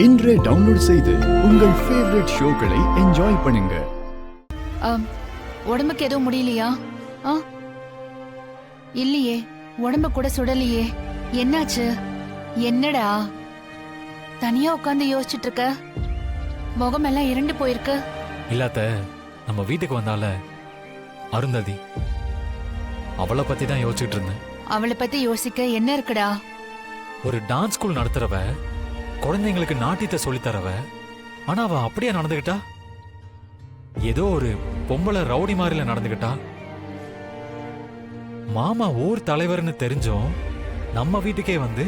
இன்றே டவுன்லோட் செய்து உங்கள் ஃபேவரட் ஷோக்களை என்ஜாய் பண்ணுங்க. உடம்புக்கு எதுவும் முடியலையா? இல்லையே, உடம்பு கூட சுடலையே. என்னாச்சு? என்னடா தனியா உட்காந்து யோசிச்சுட்டு இருக்க? முகமெல்லாம் இருண்டு போயிருக்கு. இல்லாத நம்ம வீட்டுக்கு வந்தால அருந்ததி, அவளை பத்தி தான் யோசிச்சுட்டு இருந்தேன். அவளை பத்தி யோசிக்க என்ன இருக்குடா? ஒரு டான்ஸ் ஸ்கூல் நடத்துறவ, குழந்தைங்களுக்கு நாட்டியத்தை சொல்லித்தரவ, ஆனா அவ அப்படியே நடந்துகிட்டா. ஏதோ ஒரு பொம்பளை ரவுடி மாதிரில நடந்துகிட்டா. மாமா ஊர் தலைவர்னு தெரிஞ்சும் நம்ம வீட்டுக்கே வந்து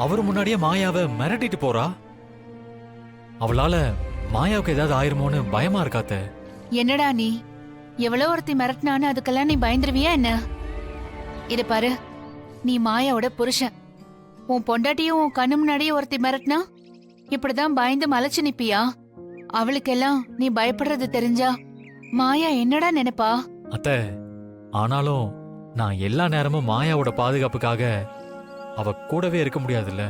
அவர் முன்னாடியே மாயாவை மிரட்டிட்டு போறா. அவளால மாயாவுக்கு ஏதாவது ஆயிருமோன்னு பயமா இருக்காத்த. என்னடா நீ எவ்வளவு ஒருத்தி மிரட்டினான்னு அதுக்கெல்லாம் நீ பயந்துருவியா என்ன? இது பாரு, நீ மாயாவோட புருஷன். உன் பொண்டாட்டியும் உன் கண்ணு முன்னாடியே ஒருத்தி மிரட்டினா இப்படிதான் பயந்து மலைச்சு நிப்பியா? அவளுக்கெல்லாம் நீ பயப்படுறது தெரிஞ்சா மாயா என்னடா நினைப்பா? அத்த, ஆனாலும் நான் எல்லா நேரமும் மாயாவோட பாதுகாப்புக்காக அவ கூடவே இருக்க முடியாதுல்ல.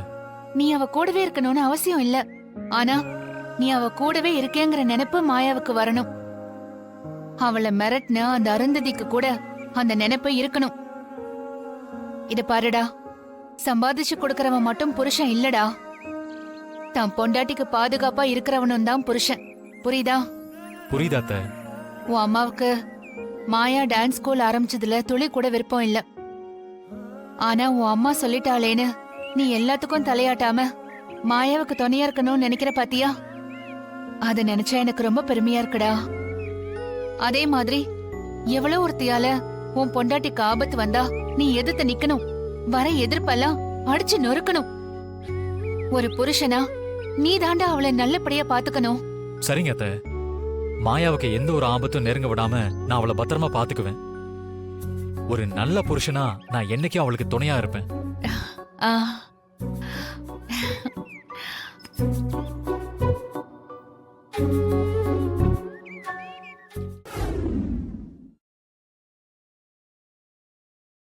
நீ அவ கூடவே இருக்கணும்னு அவசியம் இல்ல. ஆனா நீ அவ கூடவே இருக்கேங்கிற நினைப்பு மாயாவுக்கு வரணும். அவளை மிரட்டின அந்த அருந்ததிக்கு கூட அந்த நினைப்பு இருக்கணும். இத பாருடா, சம்பாதிச்சு கொடுக்கறவன் மட்டும் புருஷன் இல்லடா. தான் பொண்டாட்டிக்கு பாதுகாப்பா இருக்கிறவனும் தான் புருஷன். புரியுதா? புரியுதாத்த. உன் அம்மாவுக்கு மாயா டான்ஸ் ஸ்கூல் ஆரம்பிச்சதுல துளி கூட விருப்பம் இல்ல. ஆனா உன் அம்மா சொல்லிட்டாளேன்னு நீ எல்லாத்துக்கும் தலையாட்டாம மாயாவுக்கு துணையா இருக்கணும்னு நினைக்கிற பாத்தியா? அத நினைச்சா எனக்கு ரொம்ப பெருமையா இருக்குடா. அதே மாதிரி எவ்வளவு ஒருத்தியால உன் பொண்டாட்டிக்கு ஆபத்து வந்தா நீ எதிர்த்து நிக்கணும். வர எதிர்ப்பெல்லாம் அடிச்சு நொறுக்கணும். ஒரு புருஷனா நீ தாண்டா அவளை நல்லபடியா பாத்துக்கணும். சரிங்க அத்த, மாயாவுக்கு எந்த ஒரு ஆபத்தும் நெருங்க விடாம நான் அவளை பத்திரமா பாத்துக்குவேன். ஒரு நல்ல புருஷனா நான் என்னைக்கும் அவளுக்கு துணையா இருப்பேன்.